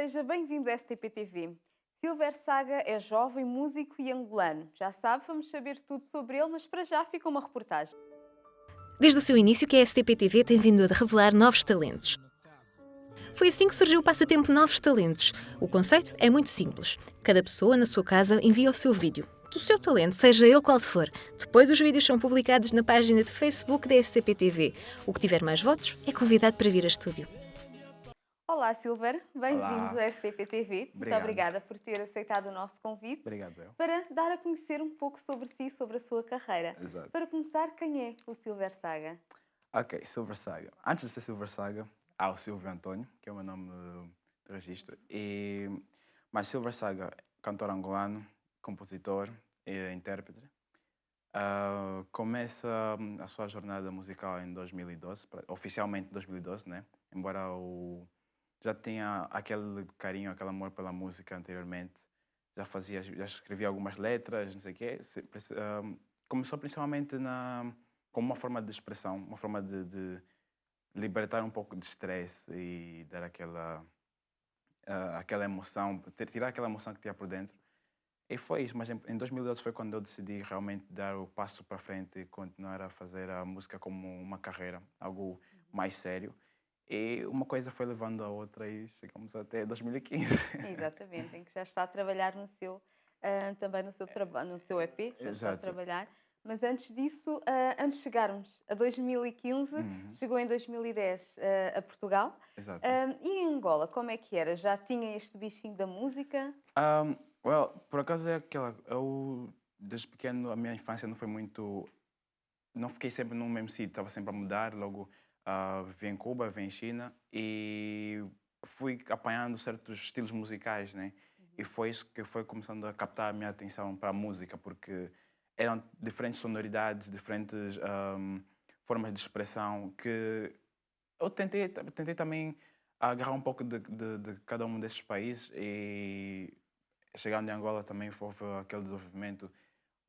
seja bem-vindo à STP-TV. Silver Saga é jovem músico e angolano. Já sabe, vamos saber tudo sobre ele, mas para já fica uma reportagem. Desde o seu início que a STP-TV tem vindo a revelar novos talentos. Foi assim que surgiu o passatempo Novos Talentos. O conceito é muito simples. Cada pessoa na sua casa envia o seu vídeo, do seu talento, seja ele qual for. Depois os vídeos são publicados na página de Facebook da STP-TV. O que tiver mais votos é convidado para vir a estúdio. Olá, Silver, bem-vindo Olá, à STP-TV. Muito obrigado. obrigada por ter aceitado o nosso convite Obrigado, eu. para dar a conhecer um pouco sobre si, sobre a sua carreira. Exato. Para começar, quem é o Silver Saga? Ok, Silver Saga. Antes de ser Silver Saga, há o Silvio Antônio, que é o meu nome de registro. Mas Silver Saga, cantor angolano, compositor e intérprete. Começa a sua jornada musical em 2012, oficialmente em 2012, né? Embora já tinha aquele carinho, aquele amor pela música anteriormente. Já escrevia algumas letras, não sei o quê. Começou principalmente como uma forma de expressão, uma forma de libertar um pouco de estresse e dar aquela emoção, tirar aquela emoção que tinha por dentro. E foi isso, mas em 2012 foi quando eu decidi realmente dar o passo para frente e continuar a fazer a música como uma carreira, algo mais sério. E uma coisa foi levando a outra e chegamos até 2015. Exatamente, em que já está a trabalhar no seu, também no seu trabalho, no seu EP, já está a Exato. trabalhar. Mas antes disso, antes de chegarmos a 2015, Uhum, chegou em 2010 a Portugal. exato. E em Angola, como é que era? Já tinha este bichinho da música? Por acaso é aquela. Eu, desde pequeno, a minha infância não foi muito. Não fiquei sempre no mesmo sítio, estava sempre a mudar. Logo, vivi em Cuba, vivi em China e fui apanhando certos estilos musicais, né? E foi isso que foi começando a captar a minha atenção para a música, porque eram diferentes sonoridades, diferentes formas de expressão que eu tentei também agarrar um pouco de cada um desses países e chegando em Angola também houve aquele desenvolvimento,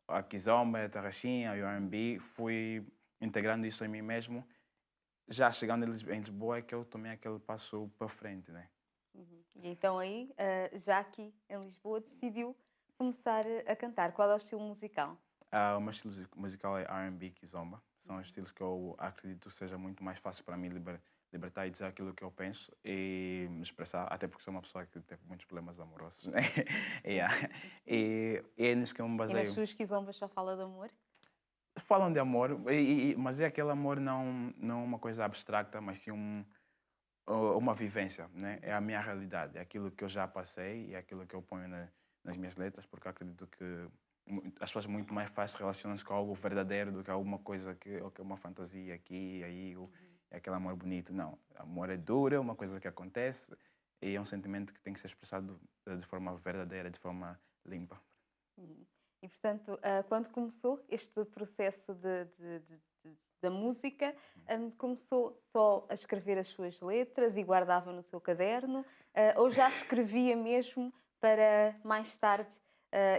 a kizomba, a tarraxinha, o R&B, fui integrando isso em mim mesmo. Já chegando em Lisboa é que eu tomei aquele passo para frente, né? Uhum. E então aí, já aqui em Lisboa, decidiu começar a cantar. Qual é o estilo musical? O meu estilo musical é R&B, kizomba. São os estilos que eu acredito seja muito mais fácil para mim libertar e dizer aquilo que eu penso e me expressar, até porque sou uma pessoa que teve muitos problemas amorosos, né? Yeah. E é nisso que eu me E nas baseio. suas quizombas só fala de amor? Falam de amor, mas é aquele amor não uma coisa abstrata, mas sim uma vivência, né? É a minha realidade, é aquilo que eu já passei e é aquilo que eu ponho nas minhas letras, porque eu acredito que as pessoas muito mais fácil relacionam-se com algo verdadeiro do que alguma coisa que é uma fantasia aqui e aí, é aquele amor bonito. Não, amor é duro, é uma coisa que acontece e é um sentimento que tem que ser expressado de forma verdadeira, de forma limpa. Uhum. E, portanto, quando começou este processo da música, começou só a escrever as suas letras e guardava no seu caderno, ou já escrevia mesmo para mais tarde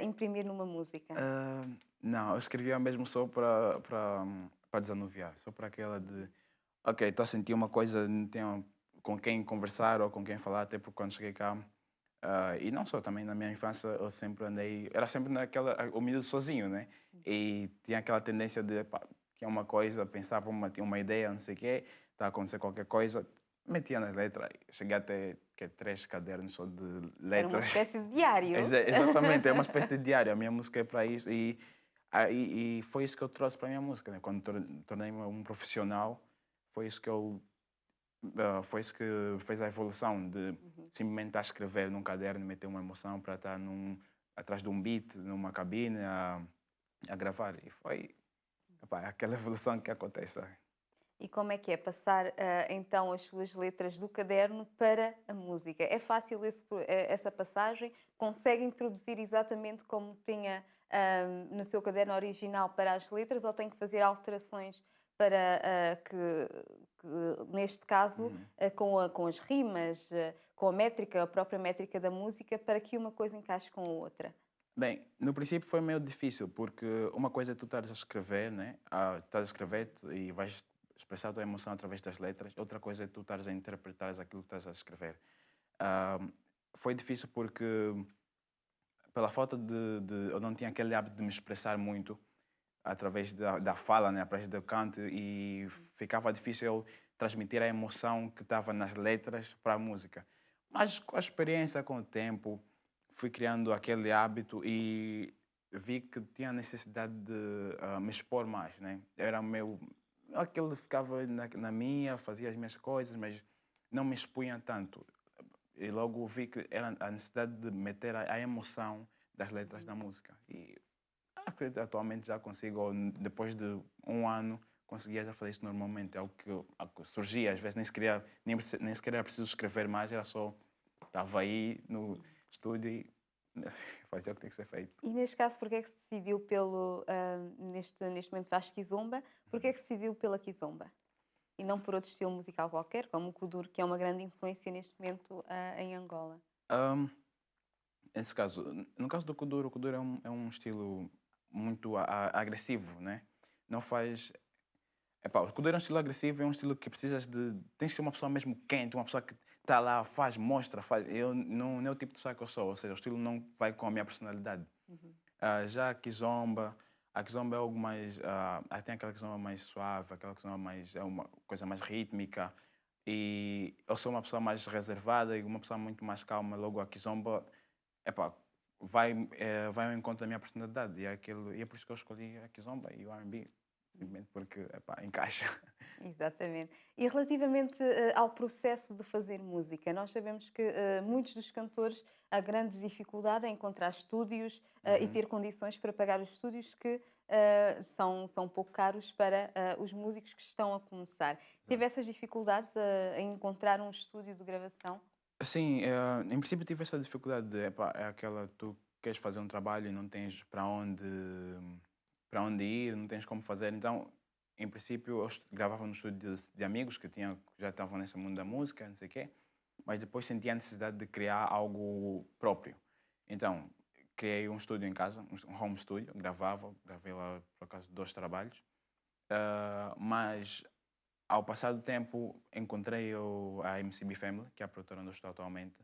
imprimir numa música? Ah, não, eu escrevia mesmo só para desanuviar, só para aquela de, ok, estou a sentir uma coisa, não tenho com quem conversar ou com quem falar, até porque quando cheguei cá, e não só, também na minha infância eu sempre andei, era sempre o miúdo sozinho, né? E tinha aquela tendência de, pá, tinha uma coisa, pensava tinha uma ideia, não sei o quê, está a acontecer qualquer coisa, metia nas letras, cheguei até que 3 cadernos só de Era uma letras. espécie de diário. Exatamente, é uma espécie de diário. A minha música é para isso. E foi isso que eu trouxe para a minha música. Né? Quando tornei-me um profissional, foi isso que foi isso que fez a evolução de Uhum. simplesmente estar a escrever num caderno, meter uma emoção para estar atrás de um beat, numa cabine, a gravar. E foi epá, aquela evolução que acontece. E como é que é passar então as suas letras do caderno para a música? É fácil essa passagem? Consegue introduzir exatamente como tinha no seu caderno original para as letras ou tem que fazer alterações para neste caso, Uhum. com as rimas, com a métrica, a própria métrica da música, para que uma coisa encaixe com a outra? Bem, no princípio foi meio difícil, porque uma coisa é tu estares a escrever, né? Estás a escrever e vais expressar a tua emoção através das letras. Outra coisa é tu estares a interpretar aquilo que estás a escrever. Ah, foi difícil porque pela falta eu não tinha aquele hábito de me expressar muito através da fala, né, através do canto, e ficava difícil eu transmitir a emoção que estava nas letras para a música. Mas com a experiência, com o tempo, fui criando aquele hábito e vi que tinha necessidade de me expor mais, né? Era meu, aquele ficava na minha, fazia as minhas coisas, mas não me expunha tanto. E logo vi que era a necessidade de meter a emoção das letras da música. E acredito que atualmente já consigo, depois de um ano, conseguia já fazer isso normalmente. É algo que surgia, às vezes nem sequer era preciso escrever mais, era só, estava aí no estúdio e fazia o que tem que ser feito. E neste caso, porquê é que se decidiu pelo, neste momento vais Kizomba, porquê é que se decidiu pela Kizomba? E não por outro estilo musical qualquer, como o Kuduro, que é uma grande influência neste momento em Angola. Ahm, Nesse caso, no caso do Kuduro, o Kuduro é um estilo muito agressivo, né? Não faz. Epá, o Kuduro é um estilo agressivo, é um estilo que precisas de. Tens de ser uma pessoa mesmo quente, uma pessoa que está lá, faz, mostra, faz. Eu não é o tipo de pessoa que eu sou, ou seja, o estilo não vai com a minha personalidade. Uhum. Já a Kizomba é algo mais. Tem aquela Kizomba mais suave, aquela Kizomba mais. É uma coisa mais rítmica. E eu sou uma pessoa mais reservada e uma pessoa muito mais calma. Logo, a Kizomba, epá, vai ao encontro da minha personalidade. E é por isso que eu escolhi a Kizomba e o R&B. Simplesmente porque, epá, encaixa. Exatamente. E relativamente ao processo de fazer música, nós sabemos que muitos dos cantores, a grande dificuldade é encontrar estúdios e Uhum. ter condições para pagar os estúdios que são um pouco caros para os músicos que estão a começar. Teve Exato. essas dificuldades em encontrar um estúdio de gravação? Sim, em princípio tive essa dificuldade de, epá, é aquela, tu queres fazer um trabalho e não tens para onde ir, não tens como fazer. Então, em princípio, eu gravava no estúdio de amigos que já estavam nesse mundo da música, não sei o quê, mas depois senti a necessidade de criar algo próprio. Então, criei um estúdio em casa, um home studio, gravei lá, por acaso, 2 trabalhos. Mas ao passar do tempo, encontrei a MCB Family, que é a produtora onde eu estou atualmente,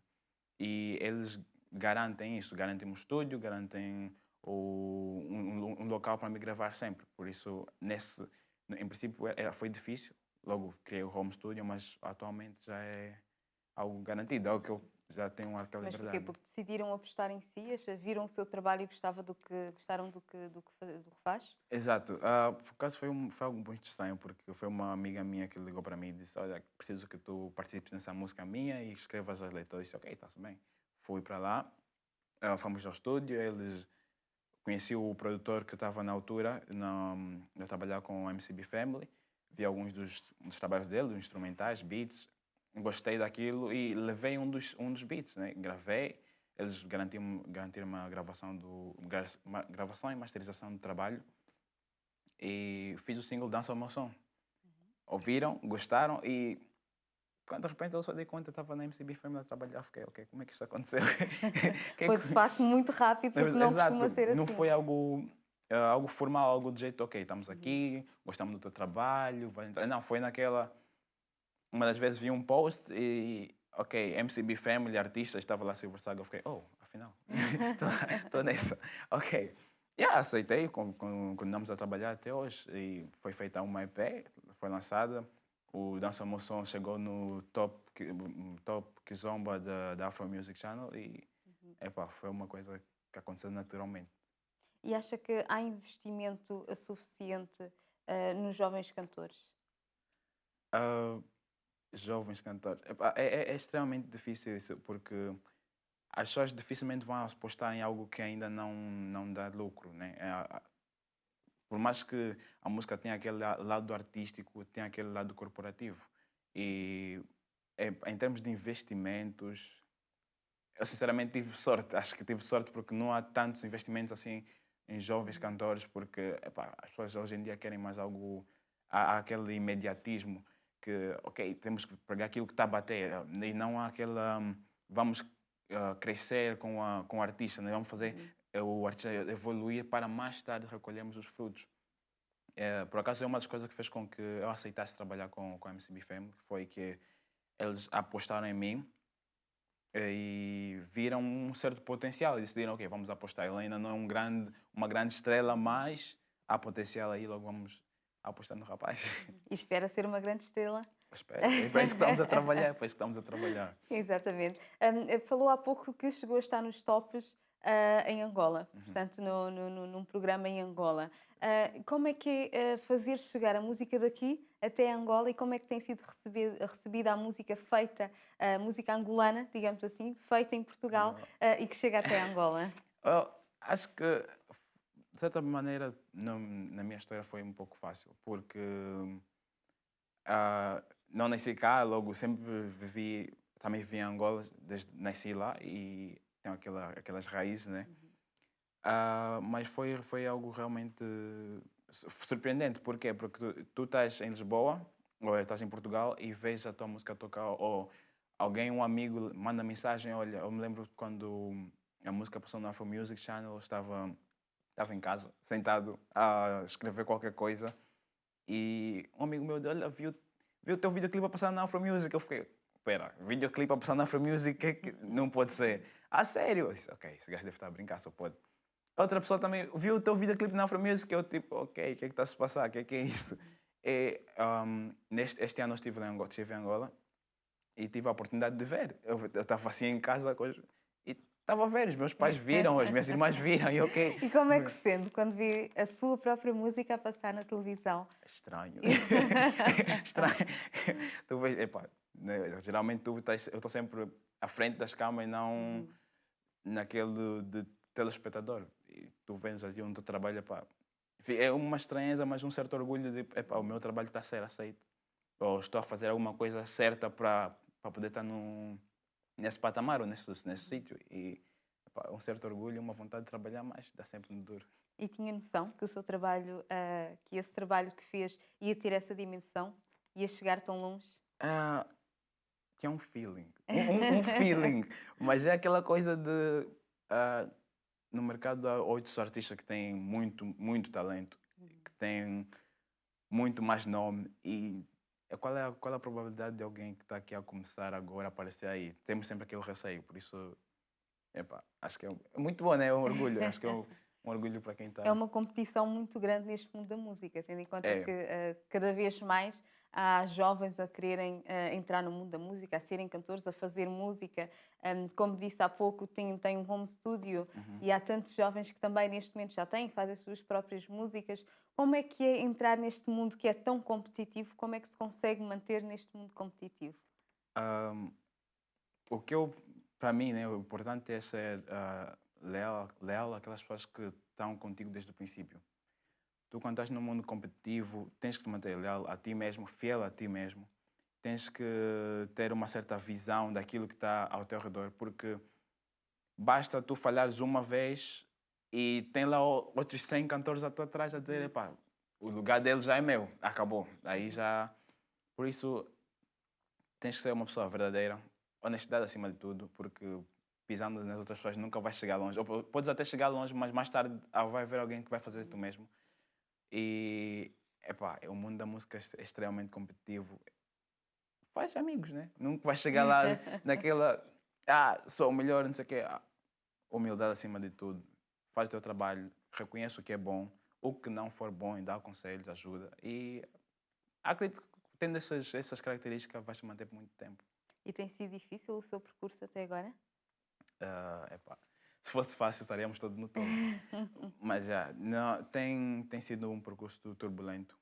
e eles garantem isso, garantem um estúdio, garantem um local para me gravar sempre. Por isso, em princípio, foi difícil. Logo criei o home studio, mas atualmente já é algo garantido, é algo que eu já tenho aquela Mas porquê? liberdade. Porque decidiram apostar em si, viram o seu trabalho e gostaram do que faz? Exato. Por acaso foi algo muito estranho, porque foi uma amiga minha que ligou para mim e disse: Olha, preciso que tu participes nessa música minha e escrevas as letras. Eu disse: Ok, está-se bem. Fui para lá, fomos ao estúdio, conheci o produtor que estava na altura, a trabalhar com o MCB Family, vi alguns dos trabalhos dele, dos instrumentais, beats, gostei daquilo e levei um dos beats, né? Gravei, eles garantiram uma gravação e masterização do trabalho e fiz o single Dança ao Meu Som. Ouviram, gostaram e quando de repente eu só dei conta, estava na MCB Family a trabalhar, fiquei, ok, como é que isto aconteceu? Foi de facto muito rápido, porque não Exato, costuma ser não assim. foi algo formal, algo de jeito, ok, estamos Uhum. aqui, gostamos do teu trabalho, vai entrar. Não, foi naquela. Uma das vezes vi um post e, ok, MCB Family, artista, estava lá Silver Saga, eu fiquei, oh, afinal, estou nessa. Ok. Aceitei, continuamos a trabalhar até hoje e foi feita uma EP, foi lançada. O Dança Moção chegou no top Kizomba da Afro Music Channel e, Uhum. epá, foi uma coisa que aconteceu naturalmente. E acha que há investimento suficiente nos jovens cantores? Ah, Jovens cantores. Epá, é extremamente difícil isso, porque as pessoas dificilmente vão apostar em algo que ainda não dá lucro, né? Por mais que a música tenha aquele lado artístico, tenha aquele lado corporativo. E em termos de investimentos, eu sinceramente tive sorte. Acho que tive sorte porque não há tantos investimentos assim em jovens Uhum. cantores, porque epá, as pessoas hoje em dia querem mais algo. Há aquele imediatismo que, ok, temos que pegar aquilo que está a bater e não há aquela. Vamos crescer com o artista, né? Vamos fazer Uhum. o artista evoluir para mais tarde recolhermos os frutos. Por acaso é uma das coisas que fez com que eu aceitasse trabalhar com a MCB Family, foi que eles apostaram em mim e viram um certo potencial e decidiram, ok, vamos apostar. Ele ainda não é uma grande estrela, mas há potencial aí, logo vamos apostar no rapaz. E espera ser uma grande estrela. Espero. É para isso que estamos a trabalhar, é para isso que estamos a trabalhar. Exatamente. Falou há pouco que chegou a estar nos tops em Angola, portanto, num programa em Angola. Como é que é fazer chegar a música daqui até Angola e como é que tem sido recebida a música feita, a música angolana, digamos assim, feita em Portugal Yeah. e que chega até Angola? Eu acho que, de certa maneira, na minha história foi um pouco fácil, porque não nasci cá, logo sempre também vivi em Angola, desde nasci lá e tenho aquelas raízes, né? Mas foi algo realmente surpreendente. Porquê? Porque tu estás em Lisboa, ou estás em Portugal, e vês a tua música tocar, ou alguém, um amigo, manda mensagem. Olha, eu me lembro quando a música passou no Afro Music Channel, eu estava em casa, sentado a escrever qualquer coisa, e um amigo meu, olha, viu o teu videoclipe a passar na Afro Music. Eu fiquei, espera, videoclipe a passar na Afro Music, não pode ser. Ah, sério? Eu disse, ok, esse gajo deve estar a brincar, só pode. Outra pessoa também viu o teu videoclipe na Afro Music, eu tipo, ok, o que é que está a se passar? O que é isso? E, este ano eu estive em Angola e tive a oportunidade de ver. Eu estava assim em casa e estava a ver, os meus pais viram, as minhas irmãs viram e ok. E como é que se sente quando vê a sua própria música a passar na televisão? Estranho. Estranho. Tu vês, epá, né, geralmente eu estou sempre à frente das câmeras e não naquele de telespectador. E tu vês ali onde tu trabalha, pá. Enfim, é uma estranheza, mas um certo orgulho de, epá, o meu trabalho está a ser aceito. Ou estou a fazer alguma coisa certa para poder estar nesse patamar ou nesse sítio. E epá, um certo orgulho, uma vontade de trabalhar mais, dá sempre no duro. E tinha noção que o seu trabalho, que esse trabalho que fez ia ter essa dimensão? Ia chegar tão longe? Ah, tinha um feeling. Um feeling. Mas é aquela coisa de. ah, no mercado há outros artistas que têm muito, muito talento, que têm muito mais nome. E qual é a probabilidade de alguém que está aqui a começar agora a aparecer aí? Temos sempre aquele receio. Por isso, epá, acho que é muito bom, né? É um orgulho. Acho que é um orgulho para quem É está. uma competição muito grande neste mundo da música, tendo em conta É, que cada vez mais há jovens a quererem entrar no mundo da música, a serem cantores, a fazer música. Como disse há pouco, tem um home studio uhum. e há tantos jovens que também neste momento já têm, fazem as suas próprias músicas. Como é que é entrar neste mundo que é tão competitivo? Como é que se consegue manter neste mundo competitivo? Ahm, o que eu, para mim, né, o importante é ser leal àquelas pessoas que estão contigo desde o princípio. Tu, quando estás num mundo competitivo, tens que te manter leal a ti mesmo, fiel a ti mesmo. Tens que ter uma certa visão daquilo que está ao teu redor, porque basta tu falhares uma vez e tem lá outros 100 cantores à tua trás a dizer, epá, o lugar dele já é meu, acabou. Aí já... Por isso, tens que ser uma pessoa verdadeira, honestidade acima de tudo, porque pisando nas outras pessoas nunca vais chegar longe. Ou podes até chegar longe, mas mais tarde vai haver alguém que vai fazer tu mesmo. E, epá, o mundo da música é extremamente competitivo. Faz amigos, né? Nunca vais chegar lá naquela, sou o melhor, não sei o quê. Humildade acima de tudo. Faz o teu trabalho, reconhece o que é bom, o que não for bom e dá conselhos, ajuda. E acredito que tendo essas características vais te manter por muito tempo. E tem sido difícil o seu percurso até agora? Epá, se fosse fácil estaríamos todos no topo. Mas já, não, tem sido um percurso turbulento.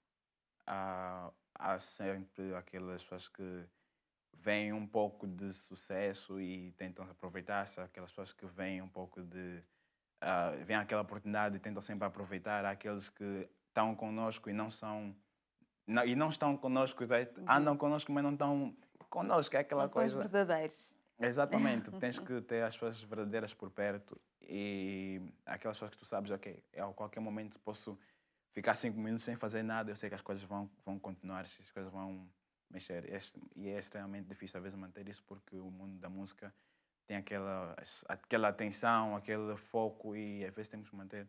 Há sempre aquelas pessoas que veem um pouco de sucesso e tentam aproveitar-se, aquelas pessoas que veem um pouco de... veem aquela oportunidade e tentam sempre aproveitar, há aqueles que estão connosco e não são... e não estão connosco, andam connosco, mas não estão connosco, é aquela Não são os coisa... verdadeiros. Exatamente, tens que ter as pessoas verdadeiras por perto e aquelas pessoas que tu sabes, ok, a qualquer momento posso ficar 5 minutos sem fazer nada, eu sei que as coisas vão continuar, as coisas vão mexer. E é extremamente difícil às vezes manter isso porque o mundo da música tem aquela atenção, aquele foco e às vezes temos que manter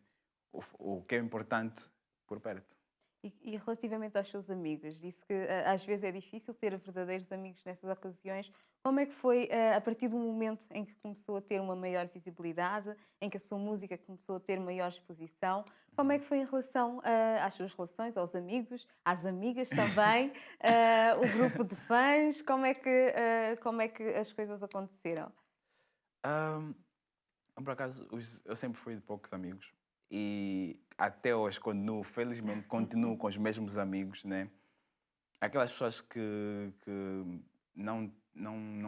o que é importante por perto. E relativamente aos seus amigos, disse que às vezes é difícil ter verdadeiros amigos nessas ocasiões. Como é que foi a partir do momento em que começou a ter uma maior visibilidade, em que a sua música começou a ter maior exposição? Como é que foi em relação às suas relações, aos amigos, às amigas também, o grupo de fãs? Como é que as coisas aconteceram? Ahm, por acaso, eu sempre fui de poucos amigos e até hoje continuo, felizmente, continuo com os mesmos amigos, né? Aquelas pessoas que não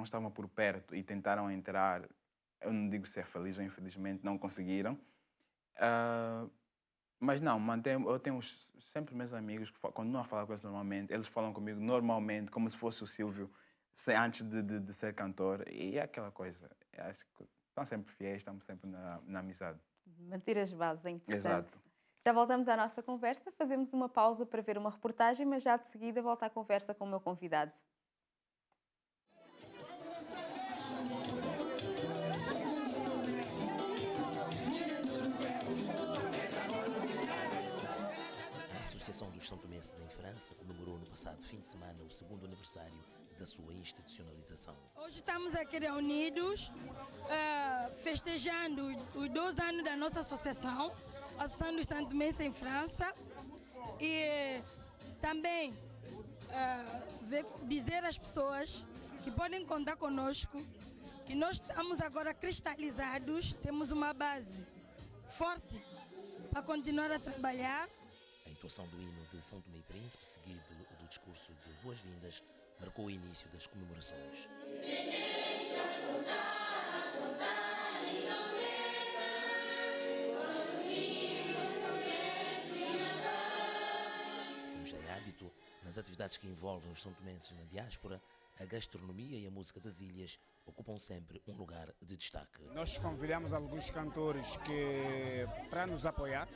estavam por perto e tentaram entrar, eu não digo ser feliz ou infelizmente, não conseguiram. Ah, mas não, eu tenho sempre meus amigos que continuam a falar com eles normalmente, eles falam comigo normalmente, como se fosse o Silvio, antes de ser cantor, e é aquela coisa. Acho que estão sempre fiéis, estamos sempre na amizade. Manter as bases é importante. Exato. Já voltamos à nossa conversa, fazemos uma pausa para ver uma reportagem, mas já de seguida volta à conversa com o meu convidado. A Associação dos São Tomenses em França comemorou no passado fim de semana o segundo aniversário da sua institucionalização. Hoje estamos aqui reunidos festejando os 2 anos da nossa associação, a Associação dos São Tomenses em França, e também dizer às pessoas que podem contar conosco, que nós estamos agora cristalizados, temos uma base forte para continuar a trabalhar. A entoação do hino de São Tomé e Príncipe, seguido do discurso de boas-vindas, marcou o início das comemorações. Como já é hábito, nas atividades que envolvem os são tomenses na diáspora, a gastronomia e a música das ilhas ocupam sempre um lugar de destaque. Nós convidamos alguns cantores para nos apoiar,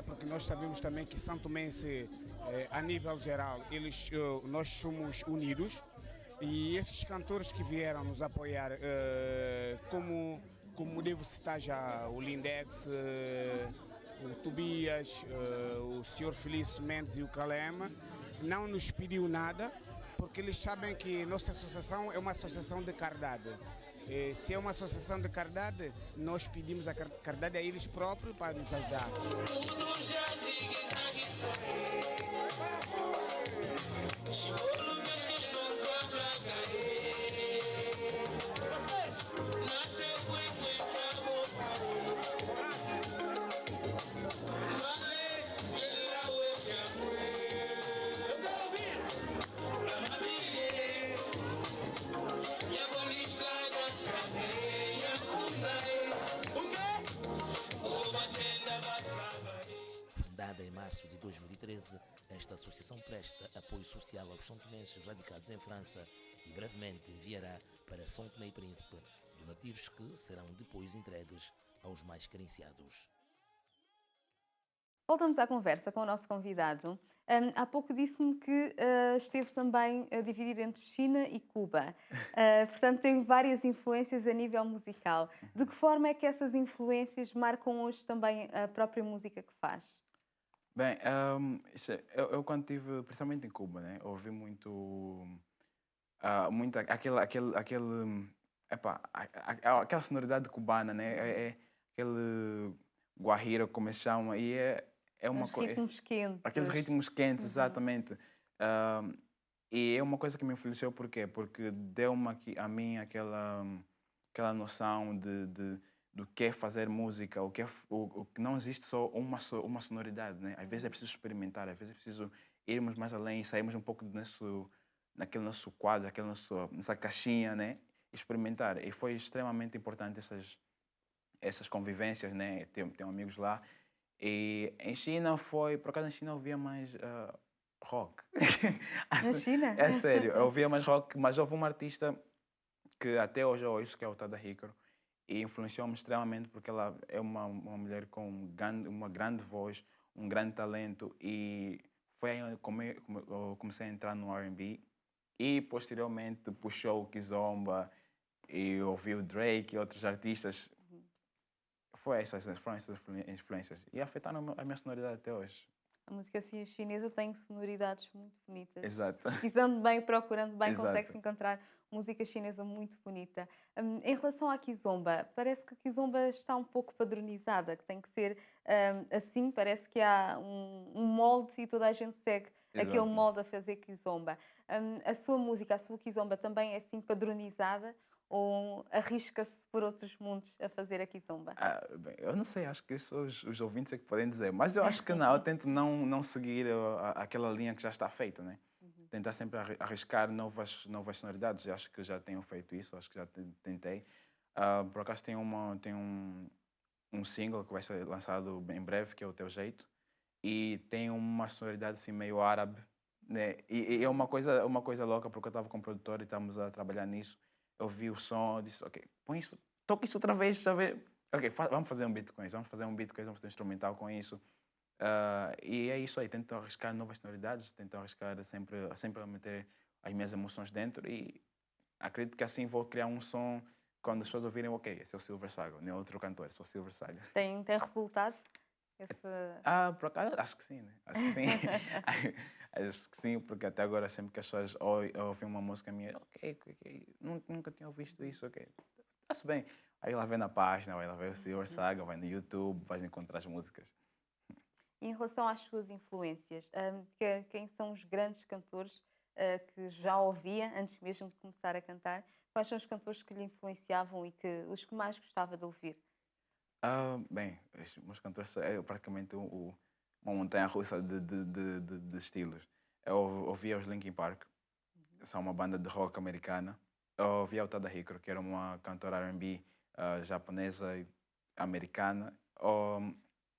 porque nós sabemos também que São Tomense, a nível geral, nós somos unidos, e esses cantores que vieram nos apoiar, como devo citar já o Lindex, o Tobias, o Sr. Felício Mendes e o Calema, não nos pediu nada, porque eles sabem que nossa associação é uma associação de caridade. Se é uma associação de caridade, nós pedimos a caridade a eles próprios para nos ajudar. Fundada em março de 2013, esta associação presta apoio social aos são tomenses radicados em França e brevemente enviará para São Tomé e Príncipe donativos que serão depois entregues aos mais carenciados. Voltamos à conversa com o nosso convidado. Há pouco disse-me que esteve também dividido entre China e Cuba. Portanto, tem várias influências a nível musical. De que forma é que essas influências marcam hoje também a própria música que faz? Bem, eu quando estive, principalmente em Cuba, né, ouvi muito aquela sonoridade cubana, né, é aquele guajiro, como se chama, e é uma Os coisa. ritmos quentes. Aqueles ritmos quentes, Uhum. exatamente. E é uma coisa que me influenciou, por quê? Porque deu-me a mim aquela noção do que é fazer música, o que não existe só uma sonoridade, né? Às vezes é preciso experimentar, às vezes é preciso irmos mais além, sairmos um pouco naquele nosso quadro, nossa caixinha, né? Experimentar. E foi extremamente importante essas convivências, né? Tenho amigos lá. E em China por acaso em China eu ouvia mais rock. Na China? É sério, eu ouvia mais rock, mas houve uma artista que até hoje eu ouço, que é o Tada Hikaru, e influenciou-me extremamente porque ela é uma mulher com uma grande voz, um grande talento, e foi aí como eu comecei a entrar no R&B, e posteriormente puxou o Kizomba, e ouvi o Drake e outros artistas. foram essas influências. E afetaram a minha sonoridade até hoje. A música chinesa tem sonoridades muito bonitas. Exato. Pesquisando bem, procurando bem, Exato. consegue-se encontrar música chinesa muito bonita. Em relação à kizomba, parece que a kizomba está um pouco padronizada, que tem que ser assim, parece que há um molde e toda a gente segue aquele Exato. molde a fazer kizomba. A sua música, a sua kizomba também é assim padronizada ou arrisca-se por outros mundos a fazer a kizomba? Bem, eu não sei, acho que isso os ouvintes é que podem dizer, mas eu acho que não, eu tento não seguir aquela linha que já está feita, né? Tentar sempre arriscar novas sonoridades, eu acho que já tenho feito isso, acho que já tentei. Por acaso tem um single que vai ser lançado em breve, que é O Teu Jeito, e tem uma sonoridade assim meio árabe, né? E é uma coisa louca, porque eu estava com o produtor e estamos a trabalhar nisso. Eu vi o som, disse, ok, põe isso, toca isso outra vez, sabe? Ok, vamos fazer um beat com isso, vamos fazer um instrumental com isso. E é isso aí, tento arriscar novas sonoridades, tento arriscar sempre a meter as minhas emoções dentro e acredito que assim vou criar um som quando as pessoas ouvirem, ok, esse é o Silver Saga, não é outro cantor, esse é o Silver Saga. Tem resultado? Esse... Por acaso, acho que sim, né? Acho que sim. Acho que sim, porque até agora sempre que as pessoas ouvem uma música minha, ok, nunca tinha ouvido isso, ok, está-se bem. Aí lá vem na página, vai lá ver o Silver Saga, vai no YouTube, vais encontrar as músicas. E em relação às suas influências, quem são os grandes cantores que já ouvia antes mesmo de começar a cantar? Quais são os cantores que lhe influenciavam e os que mais gostava de ouvir? Bem, os meus cantores é praticamente uma montanha-russa de estilos. Eu ouvia os Linkin Park, são uma banda de rock americana. Eu ouvia o Tada Hikaru, que era uma cantora R&B japonesa e americana.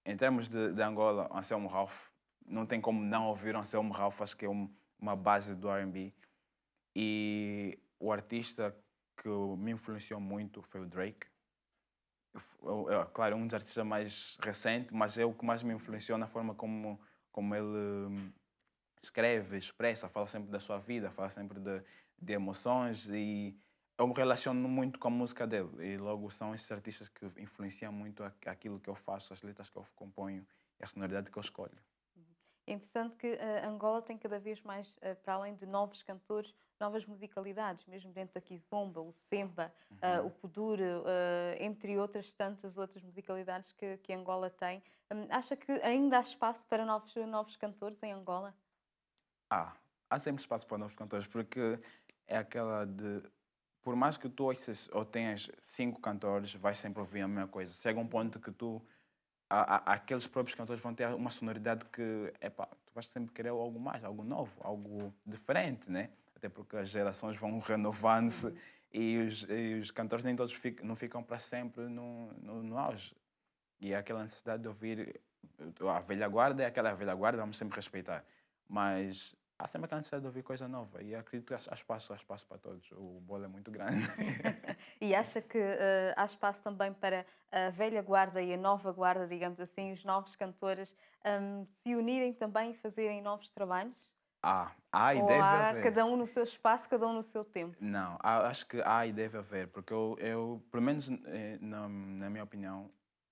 Em termos de Angola, Anselmo Ralph, não tem como não ouvir Anselmo Ralph, acho que é uma base do R&B. E o artista que me influenciou muito foi o Drake. Claro, um dos artistas mais recentes, mas é o que mais me influenciou na forma como ele escreve, expressa, fala sempre da sua vida, fala sempre de emoções e eu me relaciono muito com a música dele e logo são esses artistas que influenciam muito aquilo que eu faço, as letras que eu componho e a sonoridade que eu escolho. É interessante que Angola tem cada vez mais, para além de novos cantores, novas musicalidades, mesmo dentro da kizomba, o semba, o kuduro, entre outras tantas outras musicalidades que Angola tem. Acha que ainda há espaço para novos cantores em Angola? Há sempre espaço para novos cantores, porque é aquela de... Por mais que tu ouças ou tenhas 5 cantores, vais sempre ouvir a mesma coisa. Chega um ponto que aqueles próprios cantores vão ter uma sonoridade que, tu vais sempre querer algo mais, algo novo, algo diferente, né? Até porque as gerações vão renovando-se e os cantores nem todos não ficam para sempre no auge. E é aquela necessidade de ouvir a velha guarda, é aquela velha guarda, vamos sempre respeitar. Mas há sempre aquela necessidade de ouvir coisa nova e acredito que há espaço para todos. O bolo é muito grande. E acha que há espaço também para a velha guarda e a nova guarda, digamos assim, os novos cantores se unirem também e fazerem novos trabalhos? Há e Ou deve há haver. cada um no seu espaço, cada um no seu tempo? Não, acho que há e deve haver, porque eu pelo menos na minha opinião,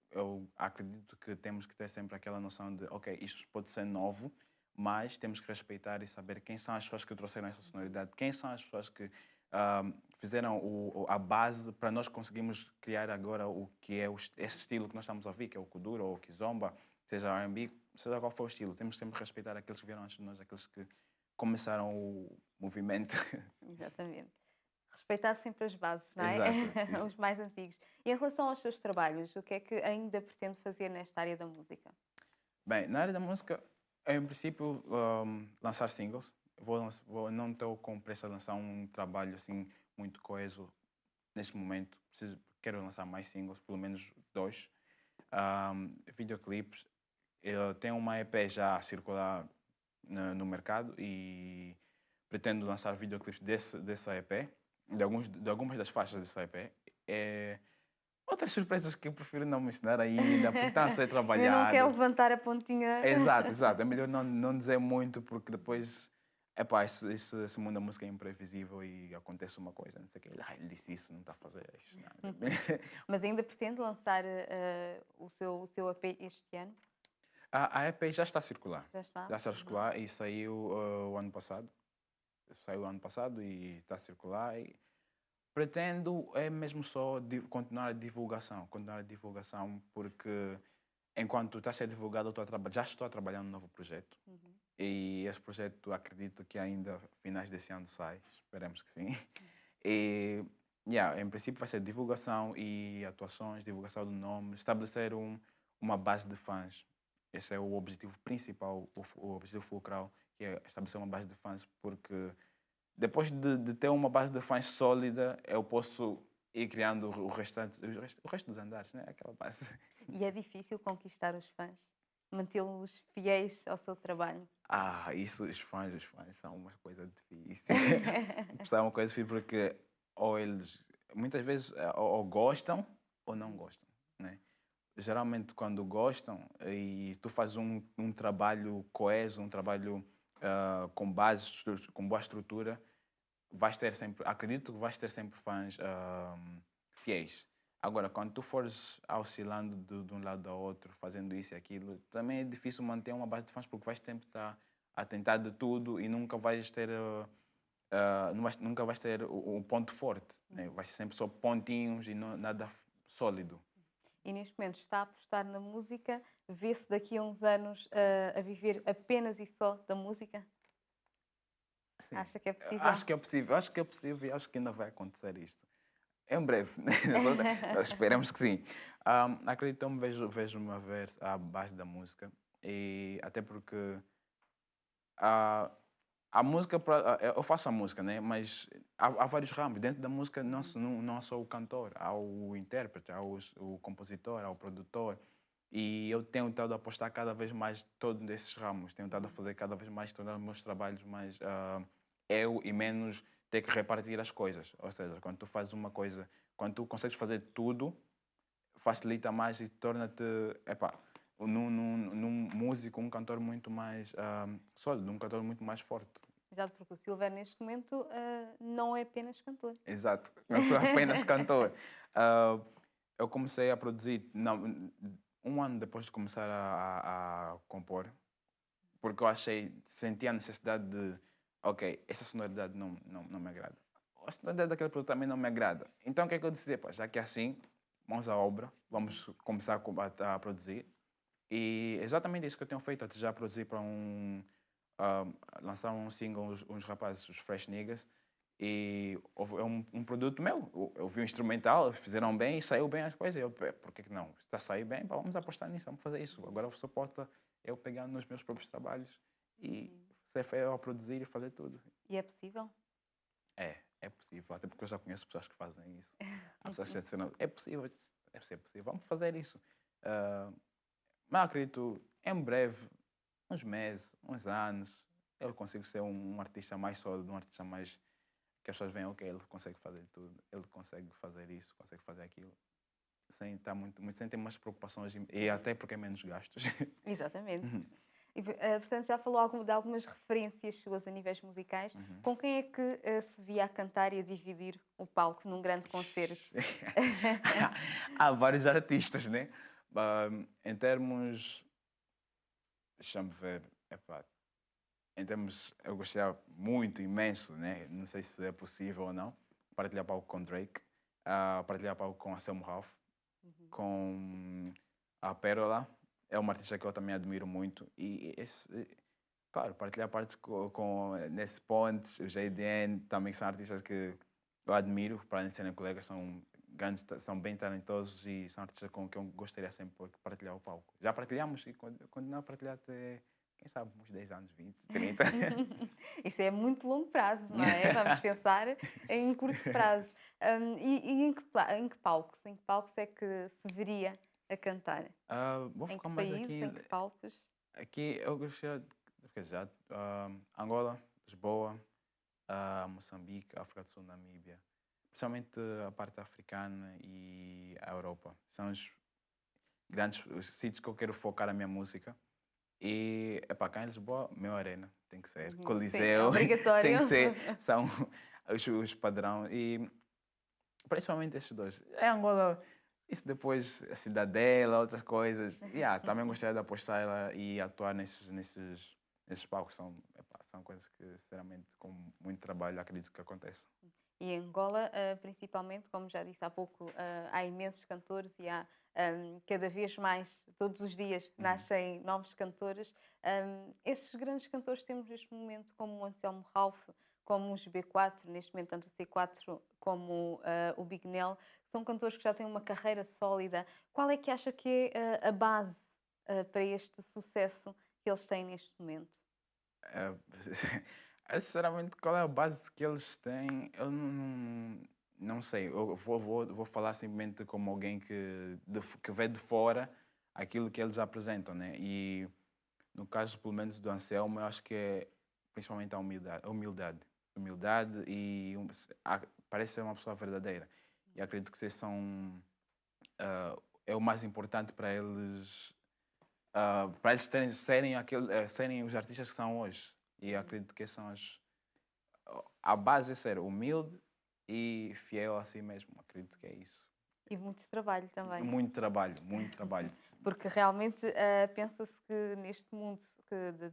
eu acredito que temos que ter sempre aquela noção de, ok, isto pode ser novo, mas temos que respeitar e saber quem são as pessoas que trouxeram essa sonoridade, quem são as pessoas que fizeram a base para nós conseguirmos criar agora o que é esse estilo que nós estamos a ouvir, que é o kuduro ou o kizomba, seja R&B, seja qual for o estilo. Temos que sempre respeitar aqueles que vieram antes de nós, aqueles que começaram o movimento. Exatamente. Respeitar sempre as bases, não é? Exato. Os mais antigos. E em relação aos seus trabalhos, o que é que ainda pretende fazer nesta área da música? Bem, na área da música, em princípio, lançar singles. Não estou com pressa de lançar um trabalho assim muito coeso neste momento. Quero lançar mais singles, pelo menos 2. Videoclipes. Eu tenho uma EP já a circular no mercado e pretendo lançar videoclipes dessa EP, de algumas das faixas dessa EP. Outras surpresas que eu prefiro não mencionar ainda, porque está a ser Eu trabalhado. não quero levantar a pontinha. Exato. É melhor não dizer muito, porque depois Epá, esse mundo da música é imprevisível e acontece uma coisa, não sei o que. Ele disse isso, não está a fazer isso. Não. Mas ainda pretende lançar o seu EP este ano? A EP já está a circular. Já está? Já está a circular e saiu o ano passado. Saiu o ano passado e está a circular. E pretendo é mesmo só continuar a divulgação, porque enquanto está a ser divulgado, já estou a trabalhar num novo projeto. Uhum. E esse projeto acredito que ainda finais desse ano sai, esperemos que sim. E em princípio vai ser divulgação e atuações, divulgação do nome, estabelecer uma base de fãs. Esse é o objetivo principal, o objetivo fulcral, que é estabelecer uma base de fãs, porque depois de ter uma base de fãs sólida, eu posso ir criando o resto dos andares, né? Aquela base. E é difícil conquistar os fãs, mantê-los fiéis ao seu trabalho. Isso, os fãs são uma coisa difícil. São uma coisa difícil porque ou eles, muitas vezes, ou gostam ou não gostam, né? Geralmente, quando gostam e tu fazes um trabalho coeso, um trabalho com base, com boa estrutura, vais ter sempre, acredito que vais ter sempre fãs fiéis. Agora, quando tu fores oscilando de um lado ao outro, fazendo isso e aquilo, também é difícil manter uma base de fãs porque vais sempre estar a tentar de tudo e nunca vais ter, nunca vais ter o ponto forte. Né? Vai ser sempre só pontinhos e nada sólido. E neste momento está a apostar na música, vê-se daqui a uns anos a viver apenas e só da música? Sim. Acha que é possível? Acho que é possível e acho que ainda vai acontecer isto. Em breve, esperemos que sim. Acredito, vejo-me a ver a base da música e até porque a música, eu faço a música, né? Mas há vários ramos. Dentro da música não só o cantor, há o intérprete, há o compositor, há o produtor. E eu tenho tentado apostar cada vez mais todos esses ramos. Tenho tentado fazer cada vez mais, tornar os meus trabalhos mais eu e menos ter que repartir as coisas. Ou seja, quando tu fazes uma coisa, quando tu consegues fazer tudo, facilita mais e torna-te, num músico, um cantor muito mais sólido, um cantor muito mais forte. Exato, porque o Silver neste momento não é apenas cantor. Exato, não sou apenas cantor. Eu comecei a produzir um ano depois de começar a compor, porque eu senti a necessidade de, ok, essa sonoridade não me agrada. A sonoridade daquele produto também não me agrada. Então o que é que eu decidi? Já que é assim, mãos à obra, vamos começar a produzir. E exatamente isso que eu tenho feito, até já produzir para lançar um single, uns rapazes, os Fresh Niggas, e é um produto meu. Eu vi um instrumental, fizeram bem e saiu bem as coisas. Por que não? Está a sair bem, vamos apostar nisso, vamos fazer isso. Agora só falta eu pegar nos meus próprios trabalhos e ser eu a produzir e fazer tudo. E é possível? É possível, até porque eu já conheço pessoas que fazem isso. Há pessoas que disseram, é possível, vamos fazer isso. Mas acredito, em breve, uns meses, uns anos, eu consigo ser um artista mais sólido, um artista mais que as pessoas veem, ok, ele consegue fazer tudo, ele consegue fazer isso, consegue fazer aquilo, sem estar sem ter mais preocupações e até porque é menos gastos. Exatamente. E, portanto, já falou de algumas referências suas a níveis musicais. Com quem é que se via a cantar e a dividir o palco num grande concerto? Há vários artistas, né? Em termos... Deixa-me ver. Em termos... Eu gostaria muito, imenso, né? Não sei se é possível ou não. Partilhar palco com Drake. Partilhar palco com a Selma Ralph. Com a Pérola. É uma artista que eu também admiro muito. E claro, partilhar partes com Nesse Ponte, o JDN, também são artistas que eu admiro, para além de serem colegas, são bem talentosos e são artistas com quem eu gostaria sempre de partilhar o palco. Já partilhamos e continuar a partilhar até, quem sabe, uns 10 anos, 20, 30. Isso é muito longo prazo, não é? Vamos pensar em curto prazo. E em que palcos? Em que palcos é que se veria a cantar? Vou Em focar que mais país? aqui. Em que palcos? Aqui eu gostaria de Angola, Lisboa, Moçambique, África do Sul, Namíbia. Principalmente a parte africana e a Europa. São os sítios que eu quero focar a minha música. E, epá, cá em Lisboa, meu Arena, tem que ser. Sim, é Coliseu, obrigatório. tem que ser. São os padrão. E principalmente esses dois. Em Angola, isso depois, a Cidadela, outras coisas. Também gostaria de apostar ela e atuar nesses palcos. São coisas que, sinceramente, com muito trabalho, acredito que acontece. E em Angola, principalmente, como já disse há pouco, há imensos cantores e há cada vez mais, todos os dias, nascem novos cantores. Estes grandes cantores que temos neste momento, como o Anselmo Ralph, como os B4, neste momento tanto o C4 como o Big Nel, são cantores que já têm uma carreira sólida. Qual é que acha que é a base para este sucesso que eles têm neste momento? Eh, Sinceramente, qual é a base que eles têm? Eu não sei. Eu vou falar simplesmente como alguém que vê de fora aquilo que eles apresentam, né? E no caso, pelo menos, do Anselmo, eu acho que é principalmente a humildade. Humildade e parece ser uma pessoa verdadeira. E acredito que vocês é o mais importante para eles serem os artistas que são hoje. E acredito que são a base é ser humilde e fiel a si mesmo. Acredito que é isso. E muito trabalho também. Muito trabalho, muito trabalho. Porque realmente pensa-se que neste mundo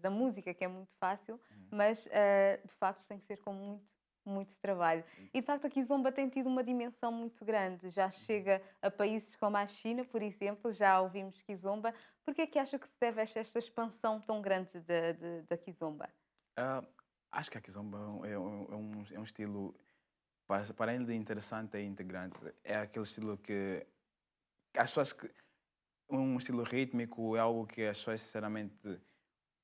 da música, que é muito fácil, mas de facto tem que ser com muito, muito trabalho. E de facto a Kizomba tem tido uma dimensão muito grande. Já chega a países como a China, por exemplo, já ouvimos Kizomba. Porquê é que acha que se deve a esta expansão tão grande da Kizomba? Acho que a Kizomba é um estilo, para além de interessante e integrante, é aquele estilo que as pessoas um estilo rítmico é algo que as pessoas, sinceramente,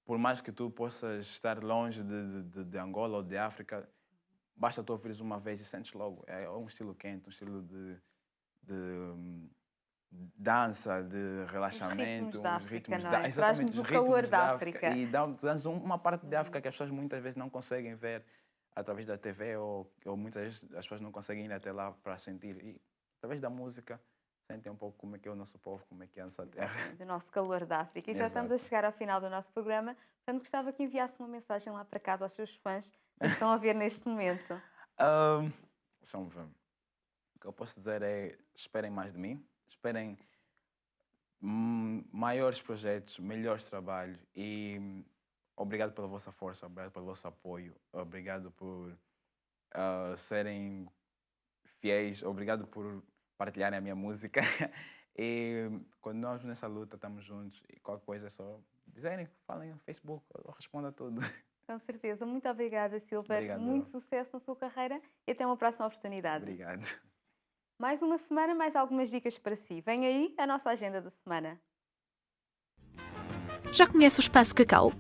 por mais que tu possas estar longe de Angola ou de África, basta tu ouvires uma vez e sentes logo. É um estilo quente, um estilo de dança, de relaxamento, da África, não é? exatamente, Traz-nos os o calor ritmos da da África. E dá-nos uma parte de África que as pessoas muitas vezes não conseguem ver através da TV ou muitas vezes as pessoas não conseguem ir até lá para sentir. E através da música sentem um pouco como é que é o nosso povo, como é que é a nossa terra. Do nosso calor da África. E já estamos a Exato. chegar ao final do nosso programa. Portanto, gostava que enviasse uma mensagem lá para casa aos seus fãs que estão a ver neste momento. Vamos ver. O que eu posso dizer é: esperem mais de mim, esperem maiores projetos, melhores trabalhos e obrigado pela vossa força, obrigado pelo vosso apoio, obrigado por serem fiéis, obrigado por partilharem a minha música. E quando nós nessa luta estamos juntos e qualquer coisa é só dizerem, falem no Facebook, eu respondo a tudo. Com certeza. Muito obrigada, Silver. Obrigado. Muito sucesso na sua carreira e até uma próxima oportunidade. Obrigado. Mais uma semana, mais algumas dicas para si. Vem aí a nossa agenda da semana. Já conhece o Espaço Cacau?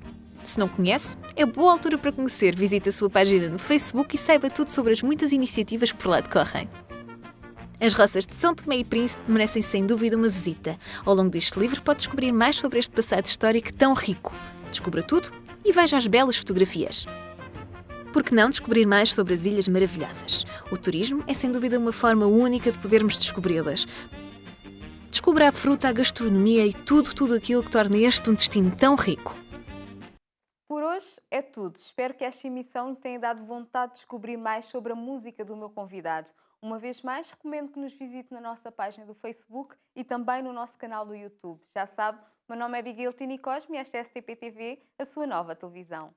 Se não conhece, é boa altura para conhecer. Visite a sua página no Facebook e saiba tudo sobre as muitas iniciativas que por lá decorrem. As roças de São Tomé e Príncipe merecem sem dúvida uma visita. Ao longo deste livro pode descobrir mais sobre este passado histórico tão rico. Descubra tudo e veja as belas fotografias. Por que não descobrir mais sobre as Ilhas Maravilhosas? O turismo é sem dúvida uma forma única de podermos descobri-las. Descubra a fruta, a gastronomia e tudo aquilo que torna este um destino tão rico. Por hoje é tudo. Espero que esta emissão lhe tenha dado vontade de descobrir mais sobre a música do meu convidado. Uma vez mais, recomendo que nos visite na nossa página do Facebook e também no nosso canal do YouTube. Já sabe, o meu nome é Abigail Tini Cosme e esta é a STP TV, a sua nova televisão.